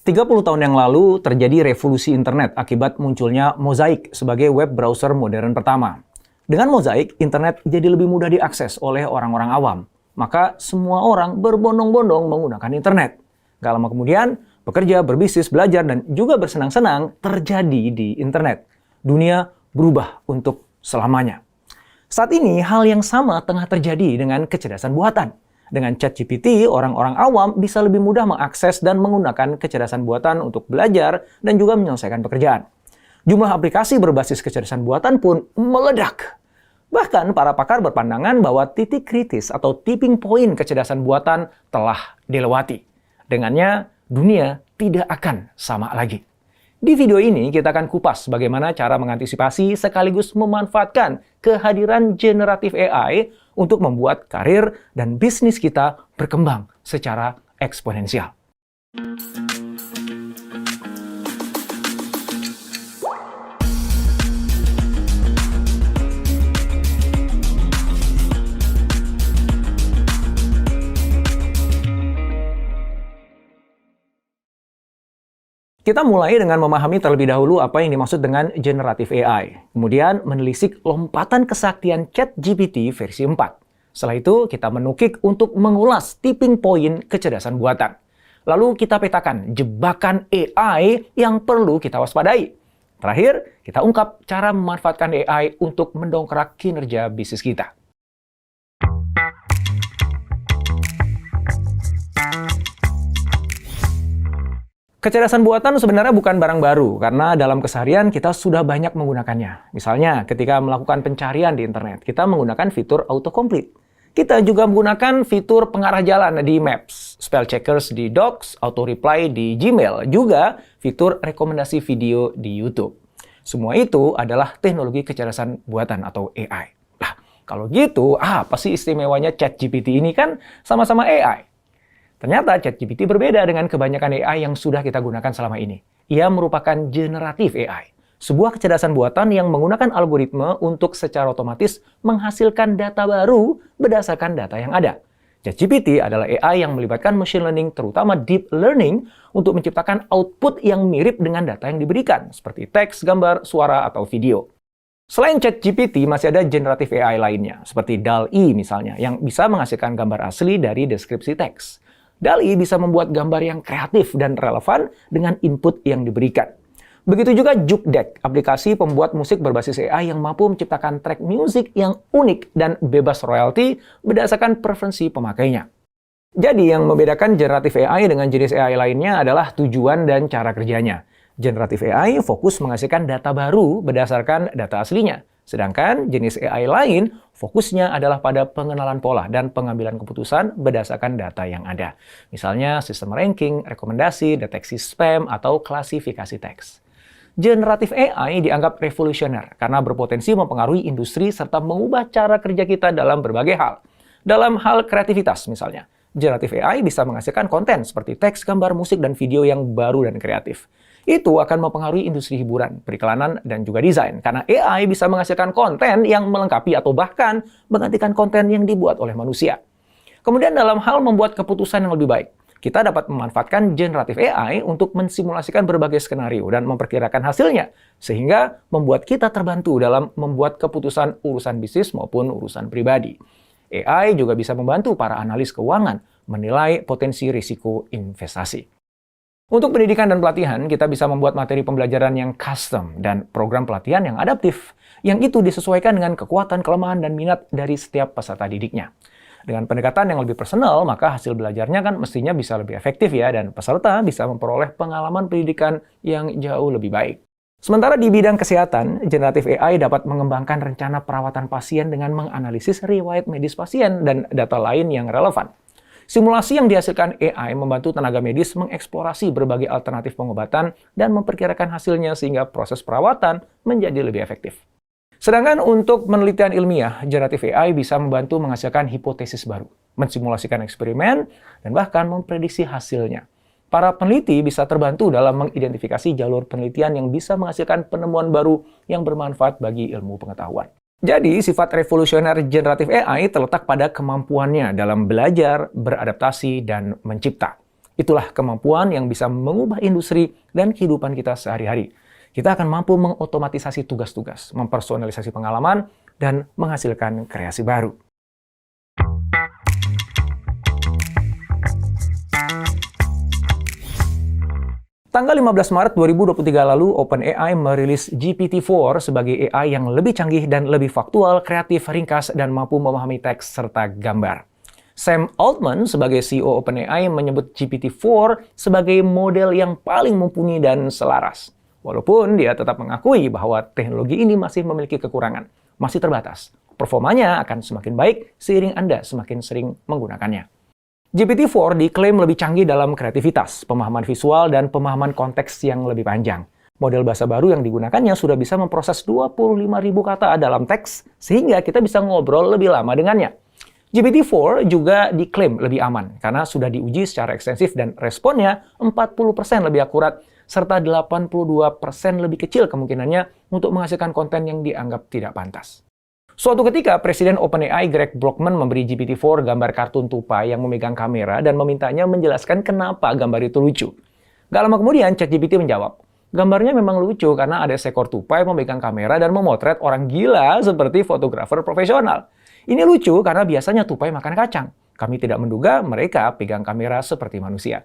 30 tahun yang lalu terjadi revolusi internet akibat munculnya Mosaic sebagai web browser modern pertama. Dengan Mosaic, internet jadi lebih mudah diakses oleh orang-orang awam. Maka semua orang berbondong-bondong menggunakan internet. Gak lama kemudian, bekerja, berbisnis, belajar, dan juga bersenang-senang terjadi di internet. Dunia berubah untuk selamanya. Saat ini, hal yang sama tengah terjadi dengan kecerdasan buatan. Dengan ChatGPT, orang-orang awam bisa lebih mudah mengakses dan menggunakan kecerdasan buatan untuk belajar dan juga menyelesaikan pekerjaan. Jumlah aplikasi berbasis kecerdasan buatan pun meledak. Bahkan para pakar berpandangan bahwa titik kritis atau tipping point kecerdasan buatan telah dilewati. Dengannya, dunia tidak akan sama lagi. Di video ini kita akan kupas bagaimana cara mengantisipasi sekaligus memanfaatkan kehadiran generatif AI untuk membuat karir dan bisnis kita berkembang secara eksponensial. Kita mulai dengan memahami terlebih dahulu apa yang dimaksud dengan generatif AI. Kemudian menelisik lompatan kesaktian ChatGPT versi 4. Setelah itu kita menukik untuk mengulas tipping point kecerdasan buatan. Lalu kita petakan jebakan AI yang perlu kita waspadai. Terakhir, kita ungkap cara memanfaatkan AI untuk mendongkrak kinerja bisnis kita. Kecerdasan buatan sebenarnya bukan barang baru, karena dalam keseharian kita sudah banyak menggunakannya. Misalnya, ketika melakukan pencarian di internet, kita menggunakan fitur autocomplete. Kita juga menggunakan fitur pengarah jalan di Maps, spell checkers di Docs, auto reply di Gmail, juga fitur rekomendasi video di YouTube. Semua itu adalah teknologi kecerdasan buatan atau AI. Nah, kalau gitu, apa sih istimewanya ChatGPT ini? Kan sama-sama AI. Ternyata ChatGPT berbeda dengan kebanyakan AI yang sudah kita gunakan selama ini. Ia merupakan generatif AI, sebuah kecerdasan buatan yang menggunakan algoritma untuk secara otomatis menghasilkan data baru berdasarkan data yang ada. ChatGPT adalah AI yang melibatkan machine learning, terutama deep learning, untuk menciptakan output yang mirip dengan data yang diberikan, seperti teks, gambar, suara, atau video. Selain ChatGPT, masih ada generatif AI lainnya, seperti DALL-E misalnya, yang bisa menghasilkan gambar asli dari deskripsi teks. DALL-E bisa membuat gambar yang kreatif dan relevan dengan input yang diberikan. Begitu juga Jukedeck, aplikasi pembuat musik berbasis AI yang mampu menciptakan track musik yang unik dan bebas royalti berdasarkan preferensi pemakainya. Jadi yang membedakan generatif AI dengan jenis AI lainnya adalah tujuan dan cara kerjanya. Generatif AI fokus menghasilkan data baru berdasarkan data aslinya. Sedangkan jenis AI lain fokusnya adalah pada pengenalan pola dan pengambilan keputusan berdasarkan data yang ada. Misalnya sistem ranking, rekomendasi, deteksi spam, atau klasifikasi teks. Generatif AI dianggap revolusioner karena berpotensi mempengaruhi industri serta mengubah cara kerja kita dalam berbagai hal. Dalam hal kreativitas misalnya, generatif AI bisa menghasilkan konten seperti teks, gambar, musik, dan video yang baru dan kreatif. Itu akan mempengaruhi industri hiburan, periklanan, dan juga desain. Karena AI bisa menghasilkan konten yang melengkapi atau bahkan menggantikan konten yang dibuat oleh manusia. Kemudian dalam hal membuat keputusan yang lebih baik, kita dapat memanfaatkan generatif AI untuk mensimulasikan berbagai skenario dan memperkirakan hasilnya, sehingga membuat kita terbantu dalam membuat keputusan urusan bisnis maupun urusan pribadi. AI juga bisa membantu para analis keuangan menilai potensi risiko investasi. Untuk pendidikan dan pelatihan, kita bisa membuat materi pembelajaran yang custom dan program pelatihan yang adaptif, yang itu disesuaikan dengan kekuatan, kelemahan, dan minat dari setiap peserta didiknya. Dengan pendekatan yang lebih personal, maka hasil belajarnya kan mestinya bisa lebih efektif ya, dan peserta bisa memperoleh pengalaman pendidikan yang jauh lebih baik. Sementara di bidang kesehatan, generatif AI dapat mengembangkan rencana perawatan pasien dengan menganalisis riwayat medis pasien dan data lain yang relevan. Simulasi yang dihasilkan AI membantu tenaga medis mengeksplorasi berbagai alternatif pengobatan dan memperkirakan hasilnya sehingga proses perawatan menjadi lebih efektif. Sedangkan untuk penelitian ilmiah, generatif AI bisa membantu menghasilkan hipotesis baru, mensimulasikan eksperimen, dan bahkan memprediksi hasilnya. Para peneliti bisa terbantu dalam mengidentifikasi jalur penelitian yang bisa menghasilkan penemuan baru yang bermanfaat bagi ilmu pengetahuan. Jadi, sifat revolusioner generatif AI terletak pada kemampuannya dalam belajar, beradaptasi, dan mencipta. Itulah kemampuan yang bisa mengubah industri dan kehidupan kita sehari-hari. Kita akan mampu mengotomatisasi tugas-tugas, mempersonalisasi pengalaman, dan menghasilkan kreasi baru. Tanggal 15 Maret 2023 lalu, OpenAI merilis GPT-4 sebagai AI yang lebih canggih dan lebih faktual, kreatif, ringkas, dan mampu memahami teks serta gambar. Sam Altman sebagai CEO OpenAI menyebut GPT-4 sebagai model yang paling mumpuni dan selaras. Walaupun dia tetap mengakui bahwa teknologi ini masih memiliki kekurangan, masih terbatas. Performanya akan semakin baik seiring Anda semakin sering menggunakannya. GPT-4 diklaim lebih canggih dalam kreativitas, pemahaman visual, dan pemahaman konteks yang lebih panjang. Model bahasa baru yang digunakannya sudah bisa memproses 25.000 kata dalam teks, sehingga kita bisa ngobrol lebih lama dengannya. GPT-4 juga diklaim lebih aman, karena sudah diuji secara ekstensif dan responnya 40% lebih akurat, serta 82% lebih kecil kemungkinannya untuk menghasilkan konten yang dianggap tidak pantas. Suatu ketika, Presiden OpenAI Greg Brockman memberi GPT-4 gambar kartun tupai yang memegang kamera dan memintanya menjelaskan kenapa gambar itu lucu. Gak lama kemudian, ChatGPT menjawab, gambarnya memang lucu karena ada seekor tupai memegang kamera dan memotret orang gila seperti fotografer profesional. Ini lucu karena biasanya tupai makan kacang. Kami tidak menduga mereka pegang kamera seperti manusia.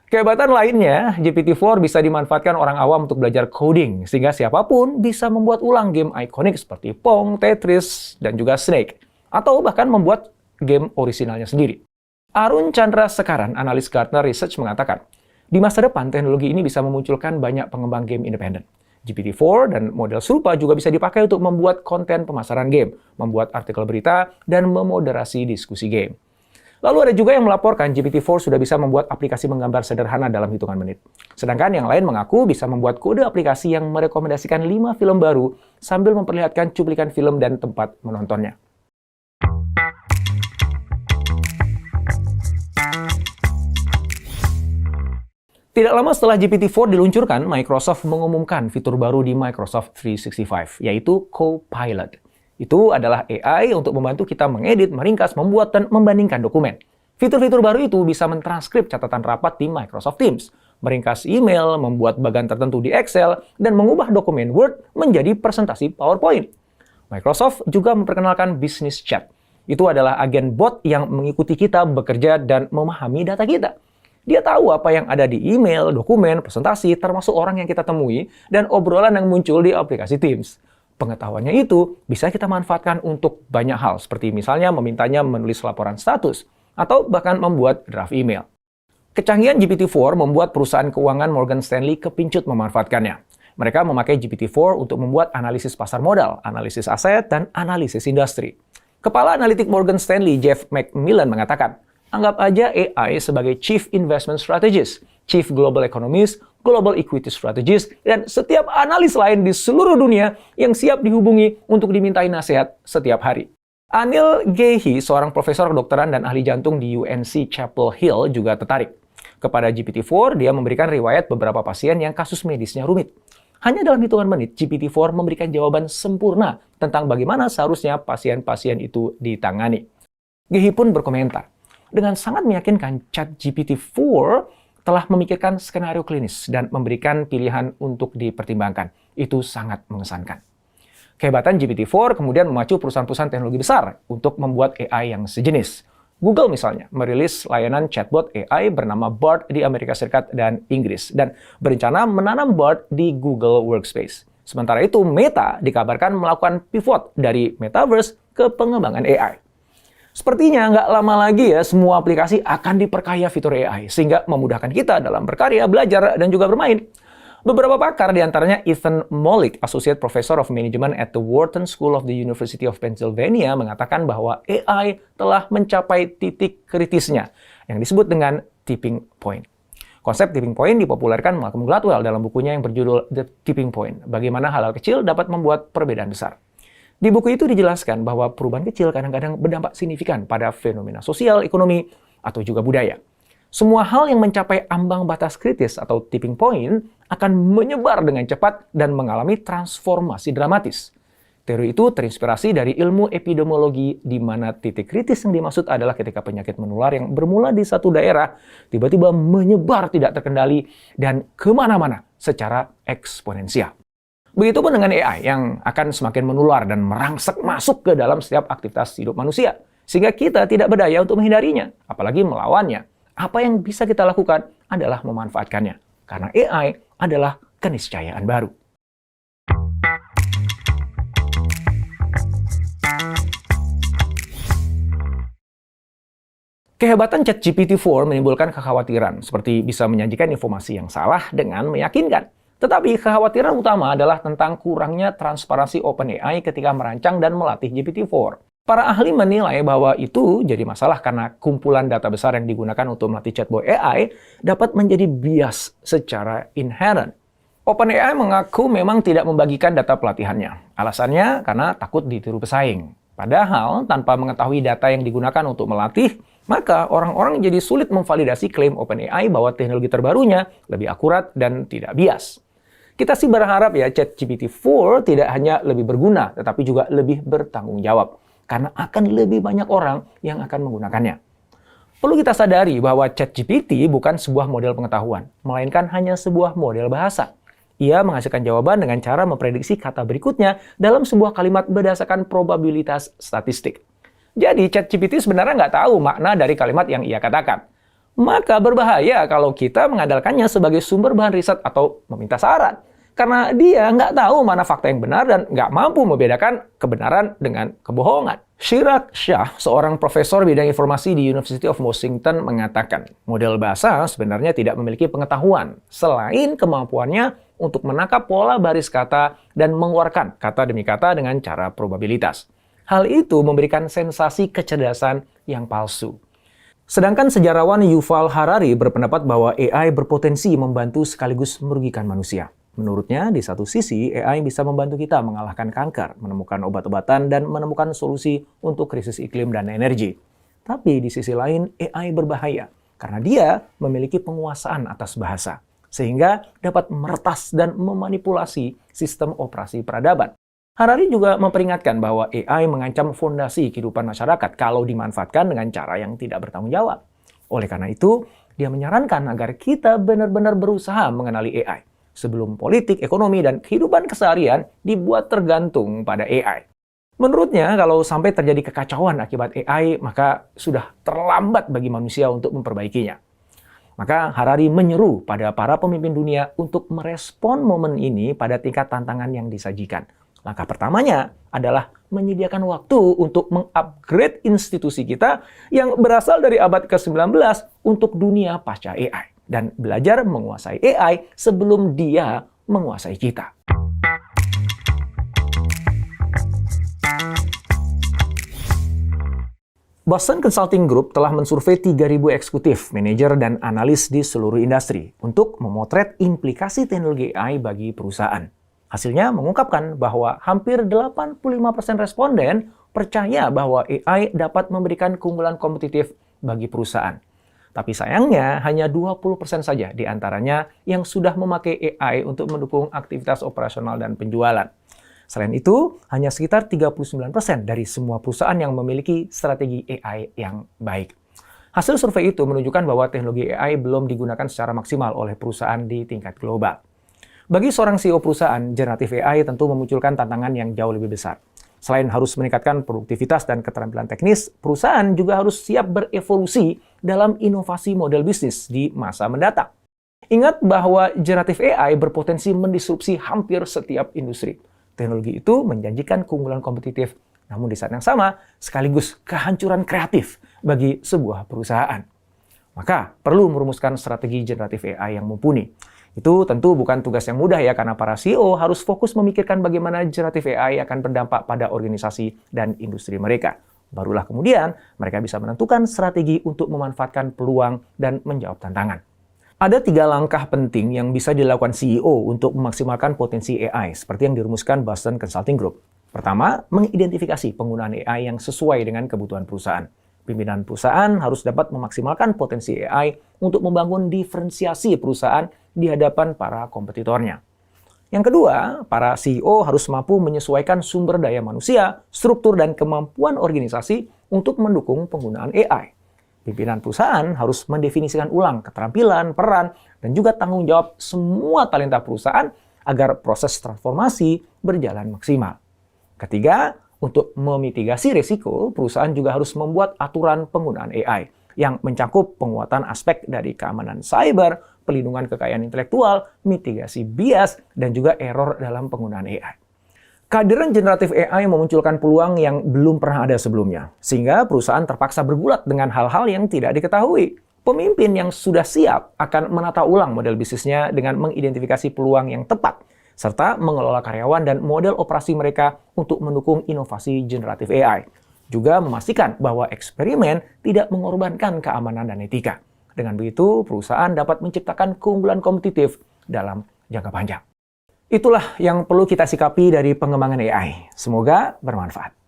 Kehebatan lainnya, GPT-4 bisa dimanfaatkan orang awam untuk belajar coding, sehingga siapapun bisa membuat ulang game ikonik seperti Pong, Tetris, dan juga Snake, atau bahkan membuat game orisinalnya sendiri. Arun Chandra Sekaran, analis Gartner Research, mengatakan, di masa depan teknologi ini bisa memunculkan banyak pengembang game independen. GPT-4 dan model serupa juga bisa dipakai untuk membuat konten pemasaran game, membuat artikel berita, dan memoderasi diskusi game. Lalu ada juga yang melaporkan GPT-4 sudah bisa membuat aplikasi menggambar sederhana dalam hitungan menit. Sedangkan yang lain mengaku bisa membuat kode aplikasi yang merekomendasikan 5 film baru sambil memperlihatkan cuplikan film dan tempat menontonnya. Tidak lama setelah GPT-4 diluncurkan, Microsoft mengumumkan fitur baru di Microsoft 365, yaitu Copilot. Itu adalah AI untuk membantu kita mengedit, meringkas, membuat, dan membandingkan dokumen. Fitur-fitur baru itu bisa mentranskrip catatan rapat di Microsoft Teams, meringkas email, membuat bagan tertentu di Excel, dan mengubah dokumen Word menjadi presentasi PowerPoint. Microsoft juga memperkenalkan Business Chat. Itu adalah agen bot yang mengikuti kita bekerja dan memahami data kita. Dia tahu apa yang ada di email, dokumen, presentasi, termasuk orang yang kita temui, dan obrolan yang muncul di aplikasi Teams. Pengetahuannya itu bisa kita manfaatkan untuk banyak hal, seperti misalnya memintanya menulis laporan status, atau bahkan membuat draft email. Kecanggihan GPT-4 membuat perusahaan keuangan Morgan Stanley kepincut memanfaatkannya. Mereka memakai GPT-4 untuk membuat analisis pasar modal, analisis aset, dan analisis industri. Kepala analitik Morgan Stanley, Jeff McMillan, mengatakan, anggap aja AI sebagai Chief Investment Strategist, Chief Global Economist, Global Equity Strategist, dan setiap analis lain di seluruh dunia yang siap dihubungi untuk dimintai nasihat setiap hari. Anil Gehi, seorang profesor kedokteran dan ahli jantung di UNC Chapel Hill, juga tertarik. Kepada GPT-4, dia memberikan riwayat beberapa pasien yang kasus medisnya rumit. Hanya dalam hitungan menit, GPT-4 memberikan jawaban sempurna tentang bagaimana seharusnya pasien-pasien itu ditangani. Gehi pun berkomentar, dengan sangat meyakinkan, ChatGPT-4 telah memikirkan skenario klinis dan memberikan pilihan untuk dipertimbangkan. Itu sangat mengesankan. Kehebatan GPT-4 kemudian memacu perusahaan-perusahaan teknologi besar untuk membuat AI yang sejenis. Google misalnya merilis layanan chatbot AI bernama Bard di Amerika Serikat dan Inggris dan berencana menanam Bard di Google Workspace. Sementara itu, Meta dikabarkan melakukan pivot dari Metaverse ke pengembangan AI. Sepertinya nggak lama lagi ya, semua aplikasi akan diperkaya fitur AI, sehingga memudahkan kita dalam berkarya, belajar, dan juga bermain. Beberapa pakar, diantaranya Ethan Mollick, Associate Professor of Management at the Wharton School of the University of Pennsylvania, mengatakan bahwa AI telah mencapai titik kritisnya, yang disebut dengan tipping point. Konsep tipping point dipopulerkan Malcolm Gladwell dalam bukunya yang berjudul The Tipping Point, bagaimana hal-hal kecil dapat membuat perbedaan besar. Di buku itu dijelaskan bahwa perubahan kecil kadang-kadang berdampak signifikan pada fenomena sosial, ekonomi, atau juga budaya. Semua hal yang mencapai ambang batas kritis atau tipping point akan menyebar dengan cepat dan mengalami transformasi dramatis. Teori itu terinspirasi dari ilmu epidemiologi di mana titik kritis yang dimaksud adalah ketika penyakit menular yang bermula di satu daerah tiba-tiba menyebar tidak terkendali dan kemana-mana secara eksponensial. Begitupun dengan AI yang akan semakin menular dan merangsek masuk ke dalam setiap aktivitas hidup manusia. Sehingga kita tidak berdaya untuk menghindarinya, apalagi melawannya. Apa yang bisa kita lakukan adalah memanfaatkannya. Karena AI adalah keniscayaan baru. Kehebatan ChatGPT-4 menimbulkan kekhawatiran, seperti bisa menyajikan informasi yang salah dengan meyakinkan. Tetapi kekhawatiran utama adalah tentang kurangnya transparansi OpenAI ketika merancang dan melatih GPT-4. Para ahli menilai bahwa itu jadi masalah karena kumpulan data besar yang digunakan untuk melatih chatbot AI dapat menjadi bias secara inherent. OpenAI mengaku memang tidak membagikan data pelatihannya. Alasannya karena takut ditiru pesaing. Padahal, tanpa mengetahui data yang digunakan untuk melatih, maka orang-orang jadi sulit memvalidasi klaim OpenAI bahwa teknologi terbarunya lebih akurat dan tidak bias. Kita sih berharap ya ChatGPT-4 tidak hanya lebih berguna, tetapi juga lebih bertanggung jawab. Karena akan lebih banyak orang yang akan menggunakannya. Perlu kita sadari bahwa ChatGPT bukan sebuah model pengetahuan, melainkan hanya sebuah model bahasa. Ia menghasilkan jawaban dengan cara memprediksi kata berikutnya dalam sebuah kalimat berdasarkan probabilitas statistik. Jadi ChatGPT sebenarnya nggak tahu makna dari kalimat yang ia katakan. Maka berbahaya kalau kita mengandalkannya sebagai sumber bahan riset atau meminta saran. Karena dia nggak tahu mana fakta yang benar dan nggak mampu membedakan kebenaran dengan kebohongan. Chirag Shah, seorang profesor bidang informasi di University of Washington, mengatakan model bahasa sebenarnya tidak memiliki pengetahuan selain kemampuannya untuk menangkap pola baris kata dan mengeluarkan kata demi kata dengan cara probabilitas. Hal itu memberikan sensasi kecerdasan yang palsu. Sedangkan sejarawan Yuval Harari berpendapat bahwa AI berpotensi membantu sekaligus merugikan manusia. Menurutnya, di satu sisi, AI bisa membantu kita mengalahkan kanker, menemukan obat-obatan, dan menemukan solusi untuk krisis iklim dan energi. Tapi di sisi lain, AI berbahaya karena dia memiliki penguasaan atas bahasa, sehingga dapat meretas dan memanipulasi sistem operasi peradaban. Harari juga memperingatkan bahwa AI mengancam fondasi kehidupan masyarakat kalau dimanfaatkan dengan cara yang tidak bertanggung jawab. Oleh karena itu, dia menyarankan agar kita benar-benar berusaha mengenali AI sebelum politik, ekonomi, dan kehidupan keseharian dibuat tergantung pada AI. Menurutnya, kalau sampai terjadi kekacauan akibat AI, maka sudah terlambat bagi manusia untuk memperbaikinya. Maka Harari menyeru pada para pemimpin dunia untuk merespon momen ini pada tingkat tantangan yang disajikan. Langkah pertamanya adalah menyediakan waktu untuk mengupgrade institusi kita yang berasal dari abad ke-19 untuk dunia pasca AI. Dan belajar menguasai AI sebelum dia menguasai kita. Boston Consulting Group telah mensurvei 3.000 eksekutif, manajer, dan analis di seluruh industri untuk memotret implikasi teknologi AI bagi perusahaan. Hasilnya mengungkapkan bahwa hampir 85% responden percaya bahwa AI dapat memberikan keunggulan kompetitif bagi perusahaan. Tapi sayangnya hanya 20% saja di antaranya yang sudah memakai AI untuk mendukung aktivitas operasional dan penjualan. Selain itu, hanya sekitar 39% dari semua perusahaan yang memiliki strategi AI yang baik. Hasil survei itu menunjukkan bahwa teknologi AI belum digunakan secara maksimal oleh perusahaan di tingkat global. Bagi seorang CEO perusahaan, generatif AI tentu memunculkan tantangan yang jauh lebih besar. Selain harus meningkatkan produktivitas dan keterampilan teknis, perusahaan juga harus siap berevolusi dalam inovasi model bisnis di masa mendatang. Ingat bahwa generatif AI berpotensi mendisrupsi hampir setiap industri. Teknologi itu menjanjikan keunggulan kompetitif, namun di saat yang sama sekaligus kehancuran kreatif bagi sebuah perusahaan. Maka perlu merumuskan strategi generatif AI yang mumpuni. Itu tentu bukan tugas yang mudah ya, karena para CEO harus fokus memikirkan bagaimana generatif AI akan berdampak pada organisasi dan industri mereka. Barulah kemudian mereka bisa menentukan strategi untuk memanfaatkan peluang dan menjawab tantangan. Ada 3 langkah penting yang bisa dilakukan CEO untuk memaksimalkan potensi AI, seperti yang dirumuskan Boston Consulting Group. Pertama, mengidentifikasi penggunaan AI yang sesuai dengan kebutuhan perusahaan. Pimpinan perusahaan harus dapat memaksimalkan potensi AI untuk membangun diferensiasi perusahaan di hadapan para kompetitornya. Yang kedua, para CEO harus mampu menyesuaikan sumber daya manusia, struktur, dan kemampuan organisasi untuk mendukung penggunaan AI. Pimpinan perusahaan harus mendefinisikan ulang keterampilan, peran, dan juga tanggung jawab semua talenta perusahaan agar proses transformasi berjalan maksimal. Ketiga, untuk memitigasi risiko, perusahaan juga harus membuat aturan penggunaan AI yang mencakup penguatan aspek dari keamanan cyber, pelindungan kekayaan intelektual, mitigasi bias, dan juga error dalam penggunaan AI. Kehadiran generatif AI memunculkan peluang yang belum pernah ada sebelumnya, sehingga perusahaan terpaksa bergulat dengan hal-hal yang tidak diketahui. Pemimpin yang sudah siap akan menata ulang model bisnisnya dengan mengidentifikasi peluang yang tepat, serta mengelola karyawan dan model operasi mereka untuk mendukung inovasi generatif AI. Juga memastikan bahwa eksperimen tidak mengorbankan keamanan dan etika. Dengan begitu, perusahaan dapat menciptakan keunggulan kompetitif dalam jangka panjang. Itulah yang perlu kita sikapi dari pengembangan AI. Semoga bermanfaat.